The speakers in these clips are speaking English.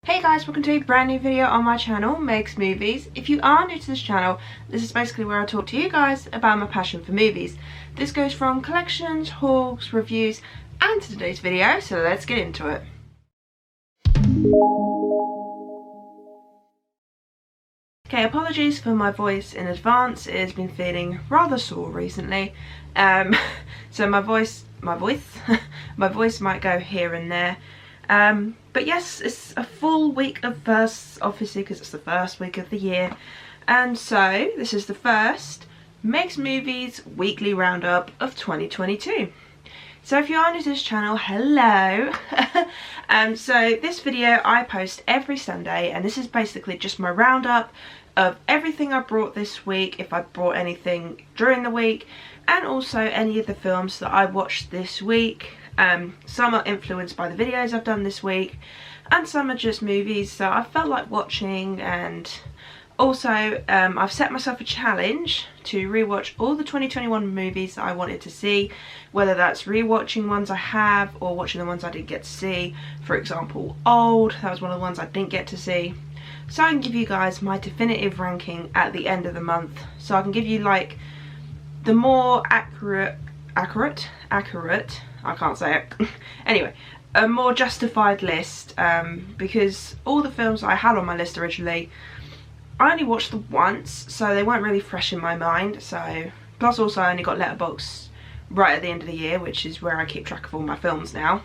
Hey guys, welcome to a brand new video on my channel, Megz Moviez. If you are new to this channel, this is basically where I talk to you guys about my passion for movies. This goes from collections, hauls, reviews, and today's video, so let's get into it. Okay, apologies for my voice in advance. It has been feeling rather sore recently. So my voice might go here and there. But yes, it's a full week of firsts, obviously, because it's the first week of the year. And so this is the first Megz Moviez weekly roundup of 2022. So if you are new to this channel, hello. So this video I post every Sunday, and this is basically just my roundup of everything I brought this week, if I brought anything during the week, and also any of the films that I watched this week. Some are influenced by the videos I've done this week, and some are just movies that I felt like watching. And also I've set myself a challenge to rewatch all the 2021 movies that I wanted to see, whether that's rewatching ones I have or watching the ones I didn't get to see. For example, Old, that was one of the ones I didn't get to see. So I can give you guys my definitive ranking at the end of the month, so I can give you like the more accurate, I can't say it. Anyway, a more justified list, because all the films I had on my list originally, I only watched them once, so they weren't really fresh in my mind. So, plus also I only got Letterboxd right at the end of the year, which is where I keep track of all my films now.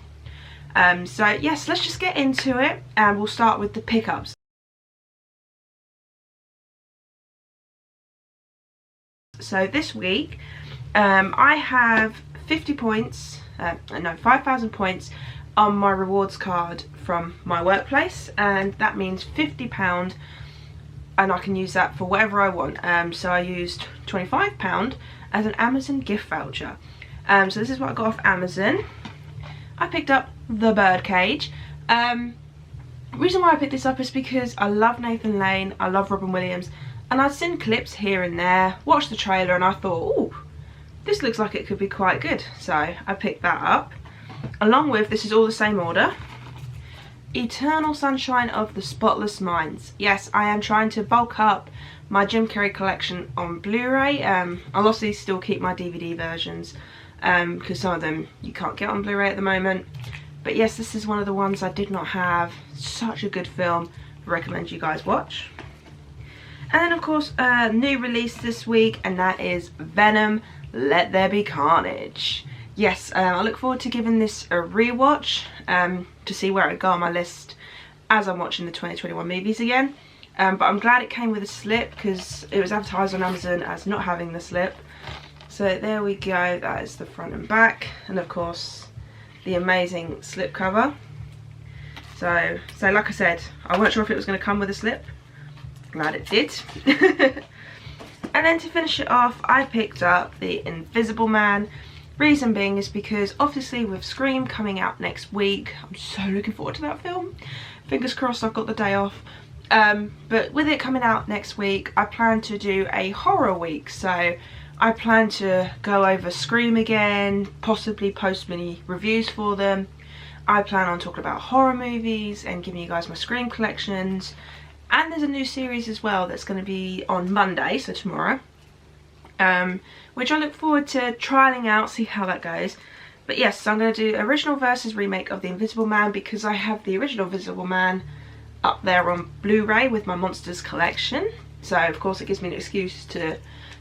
So yes, let's just get into it, and we'll start with the pickups. So this week, I have 50 points, no, 5,000 points on my rewards card from my workplace, and that means £50, and I can use that for whatever I want. So I used £25 as an Amazon gift voucher. So this is what I got off Amazon. I picked up The Birdcage. The reason why I picked this up is because I love Nathan Lane, I love Robin Williams, and I'd seen clips here and there, watched the trailer, and I thought, oh, this looks like it could be quite good. So I picked that up. Along with, this is all the same order, Eternal Sunshine of the Spotless Minds. Yes, I am trying to bulk up my Jim Carrey collection on Blu-ray. I'll obviously still keep my DVD versions, because some of them you can't get on Blu-ray at the moment. But yes, this is one of the ones I did not have. Such a good film. I recommend you guys watch. And then of course, new release this week, and that is Venom, Let There Be Carnage. Yes, I look forward to giving this a rewatch, to see where I go on my list as I'm watching the 2021 movies again. But I'm glad it came with a slip, because it was advertised on Amazon as not having the slip. So there we go, that is the front and back, and of course the amazing slip cover. So like I said, I wasn't sure if it was going to come with a slip. Glad it did. And then to finish it off, I picked up The Invisible Man. Reason being is because obviously with Scream coming out next week, I'm so looking forward to that film. Fingers crossed I've got the day off. But with it coming out next week, I plan to do a horror week. So I plan to go over Scream again, possibly post mini reviews for them. I plan on talking about horror movies and giving you guys my Scream collections. And there's a new series as well that's going to be on Monday, so tomorrow, which I look forward to trialing out, see how that goes. But yes, so I'm going to do original versus remake of The Invisible Man, because I have the original Invisible Man up there on Blu-ray with my Monsters collection. So of course it gives me an excuse to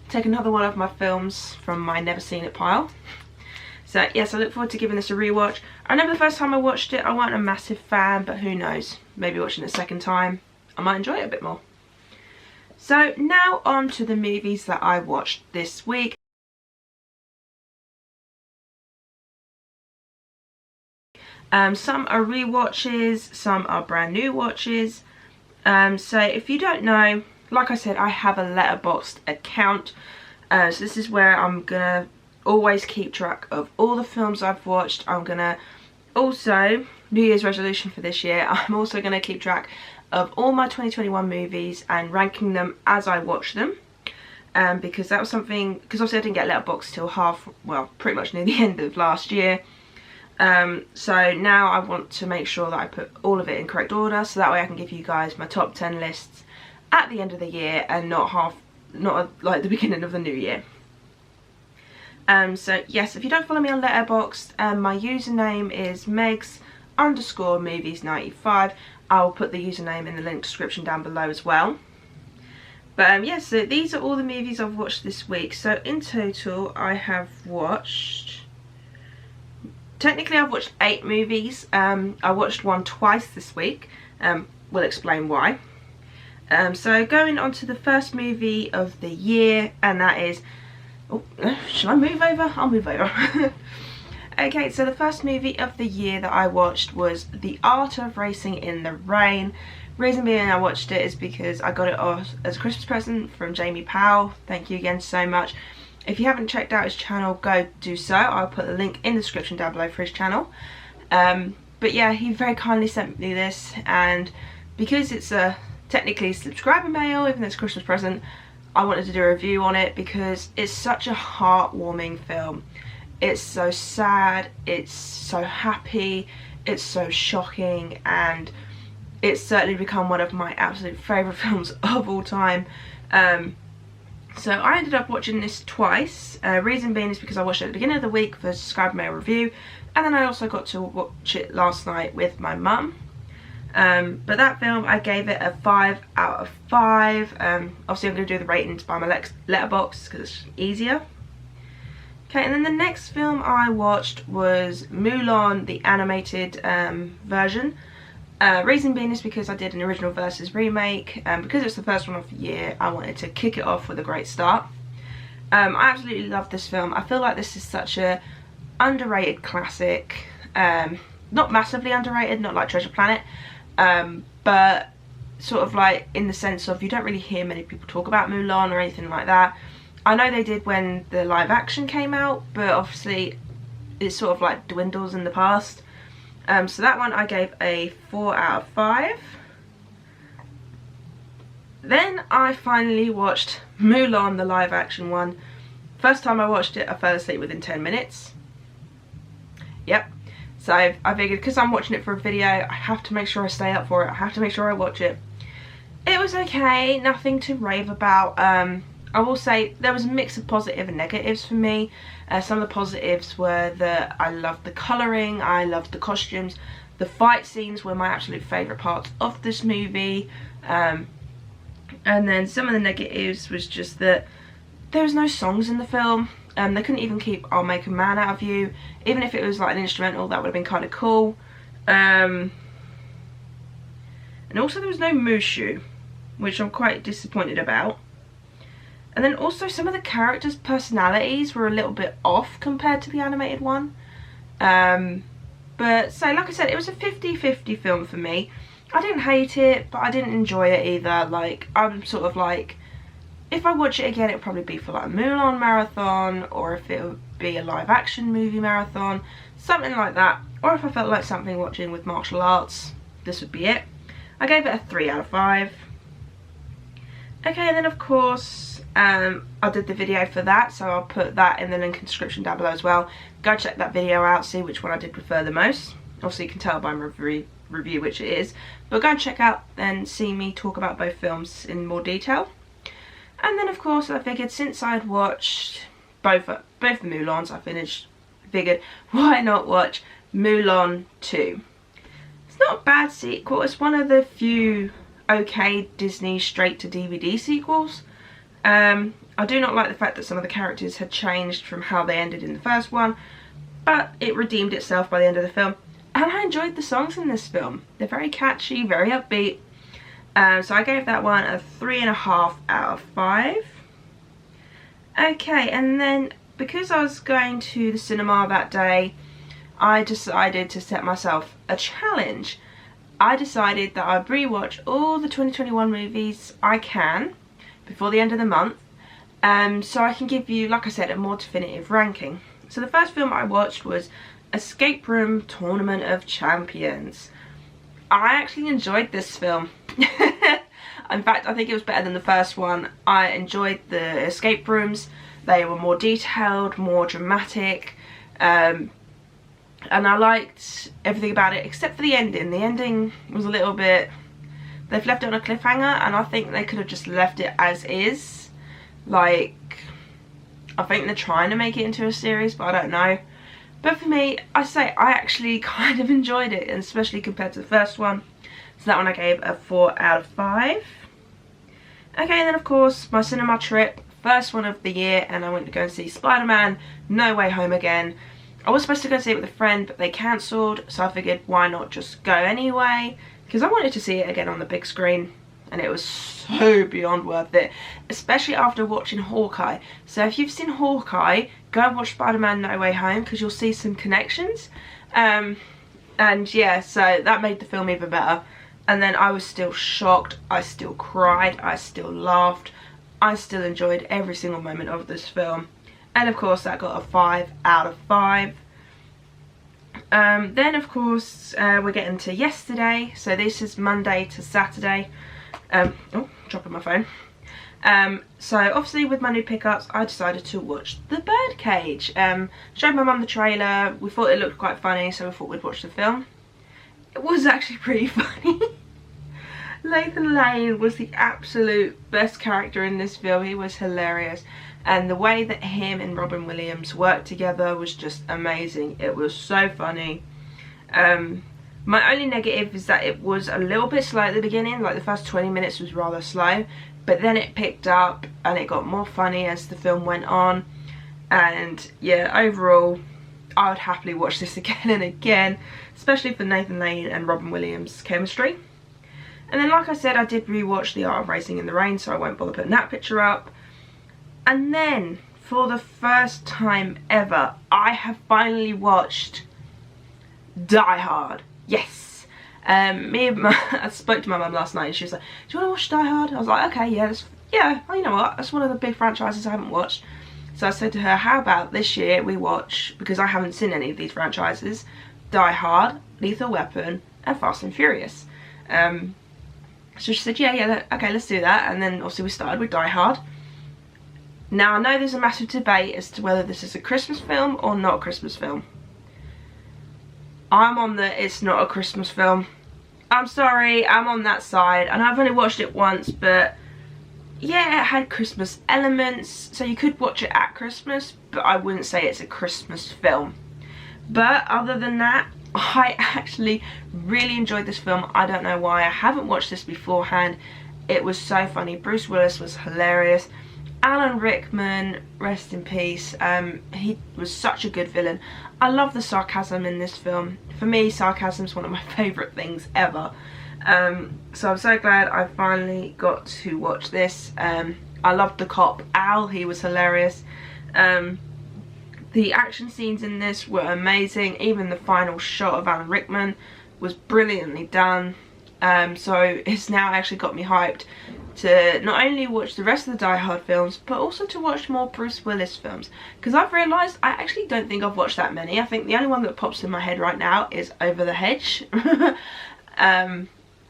take another one of my films from my never seen it pile. So yes, I look forward to giving this a rewatch. I remember the first time I watched it, I wasn't a massive fan, but who knows, maybe watching it a second time, I might enjoy it a bit more. So now on to the movies that I watched this week. Some are rewatches, some are brand new watches. So if you don't know, like I said, I have a Letterboxd account. So this is where I'm gonna always keep track of all the films I've watched. I'm gonna also, New Year's resolution for this year, I'm also gonna keep track of all my 2021 movies and ranking them as I watch them, because that was something, because obviously I didn't get Letterboxd till pretty much near the end of last year. So now I want to make sure that I put all of it in correct order, so that way I can give you guys my top 10 lists at the end of the year and not like the beginning of the new year. So yes, if you don't follow me on Letterboxd, my username is Megz_Moviez95. I'll put the username in the link description down below as well. But yeah, so these are all the movies I've watched this week. So in total I have watched, technically I've watched 8 movies. I watched one twice this week. We'll explain why. So going on to the first movie of the year, and that is, oh, should I move over? I'll move over. Okay, so the first movie of the year that I watched was The Art of Racing in the Rain. Reason being I watched it is because I got it as a Christmas present from Jamie Powell. Thank you again so much. If you haven't checked out his channel, go do so. I'll put the link in the description down below for his channel. But yeah, he very kindly sent me this, and because it's a technically subscriber mail, even though it's a Christmas present, I wanted to do a review on it because it's such a heartwarming film. It's so sad, it's so happy, it's so shocking, and it's certainly become one of my absolute favourite films of all time. So I ended up watching this twice. Reason being is because I watched it at the beginning of the week for the subscriber mail review, and then I also got to watch it last night with my mum. But that film, I gave it a 5 out of 5. Obviously I'm going to do the ratings by my Letterboxd because it's easier. Okay, and then the next film I watched was Mulan, the animated version. Reason being is because I did an original versus remake. Because it's the first one of the year, I wanted to kick it off with a great start. I absolutely love this film. I feel like this is such a underrated classic. Not massively underrated, not like Treasure Planet. But sort of like in the sense of you don't really hear many people talk about Mulan or anything like that. I know they did when the live action came out, but obviously it sort of like dwindles in the past. So that one I gave a 4 out of 5. Then I finally watched Mulan, the live action one. First time I watched it, I fell asleep within 10 minutes. Yep. So I figured because I'm watching it for a video, I have to make sure I stay up for it. I have to make sure I watch it. It was okay, nothing to rave about. I will say there was a mix of positive and negatives for me. Some of the positives were that I loved the colouring, I loved the costumes. The fight scenes were my absolute favourite parts of this movie. And then some of the negatives was just that there was no songs in the film. They couldn't even keep I'll Make a Man Out of You. Even if it was like an instrumental, that would have been kind of cool. And also there was no Mushu, which I'm quite disappointed about. And then also some of the characters' personalities were a little bit off compared to the animated one. But so like I said, it was a 50-50 film for me. I didn't hate it, but I didn't enjoy it either. Like, I'm sort of like, if I watch it again, it'll probably be for like a Mulan marathon, or if it would be a live action movie marathon, something like that. Or if I felt like something watching with martial arts, this would be it. I gave it a 3 out of 5. Okay, and then of course, I did the video for that, so I'll put that in the link in the description down below as well. Go check that video out, see which one I did prefer the most. Obviously you can tell by my review which it is, but go and check out and see me talk about both films in more detail. And then of course I figured since I'd watched both the Mulans, figured why not watch Mulan 2. It's not a bad sequel, it's one of the few okay Disney straight to DVD sequels. I do not like the fact that some of the characters had changed from how they ended in the first one, but it redeemed itself by the end of the film, and I enjoyed the songs in this film. They're very catchy, very upbeat. So I gave that one a 3.5 out of 5. Okay, and then because I was going to the cinema that day, I decided to set myself a challenge. I decided that I'd rewatch all the 2021 movies I can before the end of the month, so I can give you, like I said, a more definitive ranking. So the first film I watched was Escape Room Tournament of Champions. I actually enjoyed this film. In fact, I think it was better than the first one. I enjoyed the escape rooms. They were more detailed, more dramatic. and I liked everything about it except for the ending. The ending was a little bit, they've left it on a cliffhanger, and I think they could have just left it as is. Like, I think they're trying to make it into a series, but I don't know. But for me, I say I actually kind of enjoyed it, and especially compared to the first one. So that one I gave a 4 out of 5. Okay, and then of course my cinema trip, first one of the year, and I went to go and see Spider-Man No Way Home again. I was supposed to go see it with a friend, but they cancelled, so I figured why not just go anyway, because I wanted to see it again on the big screen, and it was so beyond worth it, especially after watching Hawkeye. So if you've seen Hawkeye, go and watch Spider-Man No Way Home, because you'll see some connections. And yeah, so that made the film even better. And then I was still shocked, I still cried, I still laughed, I still enjoyed every single moment of this film. And of course that got a 5 out of 5. Then of course we're getting to yesterday, so this is Monday to Saturday. Oh, dropping my phone. So obviously with my new pickups I decided to watch The Birdcage. Showed my mum the trailer, we thought it looked quite funny, so we thought we'd watch the film. It was actually pretty funny. Nathan Lane was the absolute best character in this film. He was hilarious, and the way that him and Robin Williams worked together was just amazing. It was so funny. My only negative is that it was a little bit slow at the beginning, like the first 20 minutes was rather slow, but then it picked up and it got more funny as the film went on. And yeah, overall I would happily watch this again and again, especially for Nathan Lane and Robin Williams' chemistry. And then like I said, I did rewatch The Art of Racing in the Rain, so I won't bother putting that picture up. And then, for the first time ever, I have finally watched Die Hard. Yes! I spoke to my mum last night and she was like, do you want to watch Die Hard? I was like, okay, yeah, you know what, that's one of the big franchises I haven't watched. So I said to her, how about this year we watch, because I haven't seen any of these franchises, Die Hard, Lethal Weapon, and Fast and Furious. So she said, yeah, okay, let's do that. And then obviously we started with Die Hard. Now I know there's a massive debate as to whether this is a Christmas film or not a Christmas film. I'm on the it's not a Christmas film. I'm sorry, I'm on that side. And I've only watched it once, but yeah, it had Christmas elements. So you could watch it at Christmas, but I wouldn't say it's a Christmas film. But other than that, I actually really enjoyed this film. I don't know why. I haven't watched this beforehand. It was so funny. Bruce Willis was hilarious. Alan Rickman, rest in peace. He was such a good villain. I love the sarcasm in this film. For me, sarcasm is one of my favourite things ever. So I'm so glad I finally got to watch this. I loved the cop Al. He was hilarious. The action scenes in this were amazing. Even the final shot of Alan Rickman was brilliantly done. So it's now actually got me hyped to not only watch the rest of the Die Hard films, but also to watch more Bruce Willis films. Because I've realised I actually don't think I've watched that many. I think the only one that pops in my head right now is Over the Hedge.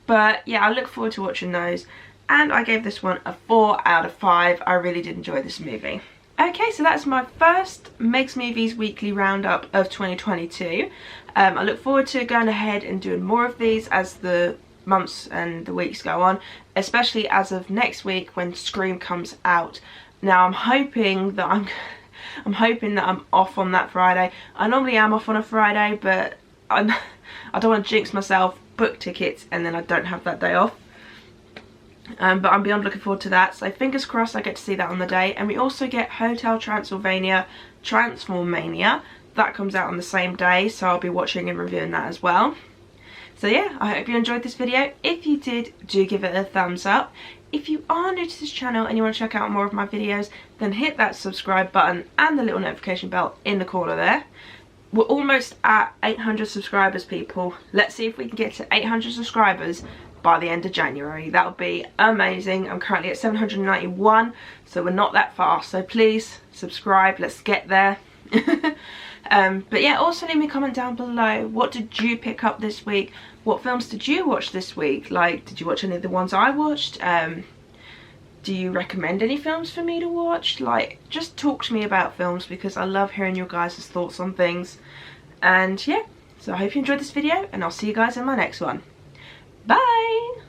But yeah, I look forward to watching those. And I gave this one a 4 out of 5. I really did enjoy this movie. Okay, so that's my first Megz Moviez weekly roundup of 2022. I look forward to going ahead and doing more of these as the months and the weeks go on, especially as of next week when Scream comes out. Now I'm hoping that I'm off on that Friday. I normally am off on a Friday, but I don't want to jinx myself, book tickets, and then I don't have that day off. But I'm beyond looking forward to that, so fingers crossed I get to see that on the day. And we also get Hotel Transylvania Transformania. That comes out on the same day, so I'll be watching and reviewing that as well. So yeah, I hope you enjoyed this video. If you did, do give it a thumbs up. If you are new to this channel and you want to check out more of my videos, then hit that subscribe button and the little notification bell in the corner there. We're almost at 800 subscribers, people. Let's see if we can get to 800 subscribers by the end of January. That would be amazing. I'm currently at 791, so we're not that far. So please subscribe, let's get there. But yeah, also leave me a comment down below. What did you pick up this week? What films did you watch this week? Like, did you watch any of the ones I watched? Do you recommend any films for me to watch? Like, just talk to me about films, because I love hearing your guys' thoughts on things. And yeah, so I hope you enjoyed this video, and I'll see you guys in my next one. Bye!